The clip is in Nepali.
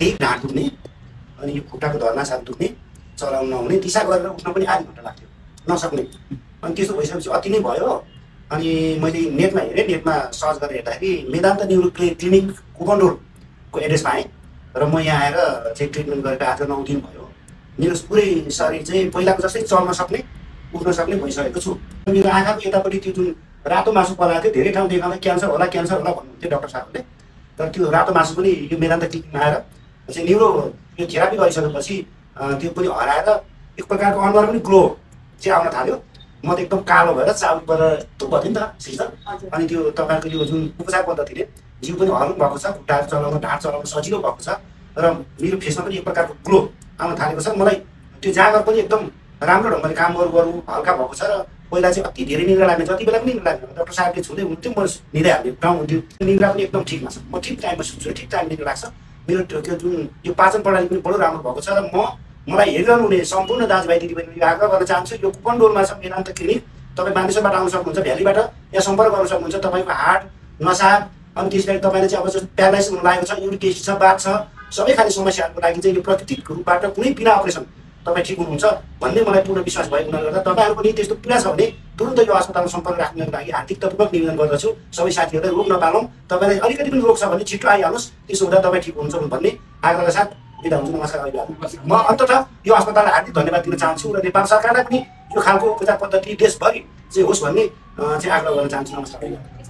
एक ढाड दुख्ने अनि यो खुट्टाको धर्ना साथ दुख्ने चलाउन नहुने दिशा गरेर उठ्न पनि आधी घन्टा लाग्थ्यो नसक्ने अनि त्यस्तो भइसकेपछि अति नै भयो अनि मैले नेटमा हेरेँ नेटमा सर्च गरेर हेर्दाखेरि मेदान्त न्युरो क्लिनिक कुपनडोरको एड्रेस पाएँ र म यहाँ आएर चाहिँ ट्रिटमेन्ट गरेको आज 9 दिन भयो मेरो पुरै शरीर चाहिँ पहिलाको जस्तै चल्न सक्ने उठ्न सक्ने भइसकेको छु मेरो आँखाको यतापट्टि त्यो जुन रातो मासु पलाएको थियो धेरै ठाउँ देखाउँदा क्यान्सर होला भन्नुहुन्थ्यो डाक्टर साहबले तर त्यो रातो मासु पनि यो मेदान्त क्लिनिकमा आएर चाहिँ न्युरो यो थेरापी गरिसकेपछि त्यो पनि हराएर एक प्रकारको अनुहार पनि ग्लो चाहिँ आउन थाल्यो म त एकदम कालो भएर चाउरी परेर यस्तो भयो नि त सिस्टर अनि त्यो तपाईँको यो जुन उपचार पद्धतिले जिउ पनि हल्नु भएको छ खुट्टाहरू चलाउन ढाड चलाउन सजिलो भएको छ र मेरो फेसमा पनि एक प्रकारको ग्लो आउन थालेको छ मलाई त्यो जाँगर पनि एकदम राम्रो ढङ्गले काम गरौँ हल्का भएको छ र पहिला चाहिँ अति धेरै निद्रा लाग्ने जति बेला पनि निद्रा लाग्ने डाक्टर साहबले छुँदै हुन्थ्यो म निदाइहाल्ने ठाउँ हुन्थ्यो निद्रा पनि एकदम ठिकमा छ म ठिक टाइममा सुत्छु ठिक टाइममा निद्रा लाग्छ मेरो त्यो जुन यो पाचन प्रणाली पनि बडो राम्रो भएको छ र मलाई हेरिरहनु हुने सम्पूर्ण दाजुभाइ दिदीबहिनी यो आग्रह गर्न चाहन्छु यो कुपनडोरमा छ मेदान्त क्लिनिक तपाईँ मानिसबाट आउन सक्नुहुन्छ भ्यालीबाट यहाँ सम्पर्क गर्न सक्नुहुन्छ तपाईँको हार्ट नसा अनि त्यसलाई तपाईँले चाहिँ अब जस्तो प्यारालाइसिस हुन लागेको छ युरिक एसिड छ बात छ सबै खाले समस्याहरूको लागि चाहिँ यो प्राकृतिक रूपबाट कुनै बिना अपरेसन तपाईँ ठिक हुनुहुन्छ भन्ने मलाई पूर्ण विश्वास भएको हुनाले गर्दा तपाईँहरू पनि त्यस्तो पीडा छ भने तुरन्त यो अस्पतालमा सम्पर्क राख्नको लागि हार्दिकतापूर्वक निवेदन गर्दछु सबै साथीहरूलाई रोग नपालौँ तपाईँलाई अलिकति पनि रोग छ भने छिटो आइहाल्नुहोस् त्यसो हुँदा तपाईँ ठिक हुनुहुन्छ भन्ने आग्रहका साथ बिदा हुन्छु नमस्कार अभिवादन म अन्ततः यो अस्पताललाई हार्दिक धन्यवाद दिन चाहन्छु र नेपाल सरकारलाई पनि यो खालको उपचार पद्धति देशभरि चाहिँ होस् भन्ने चाहिँ आग्रह गर्न चाहन्छु नमस्कार।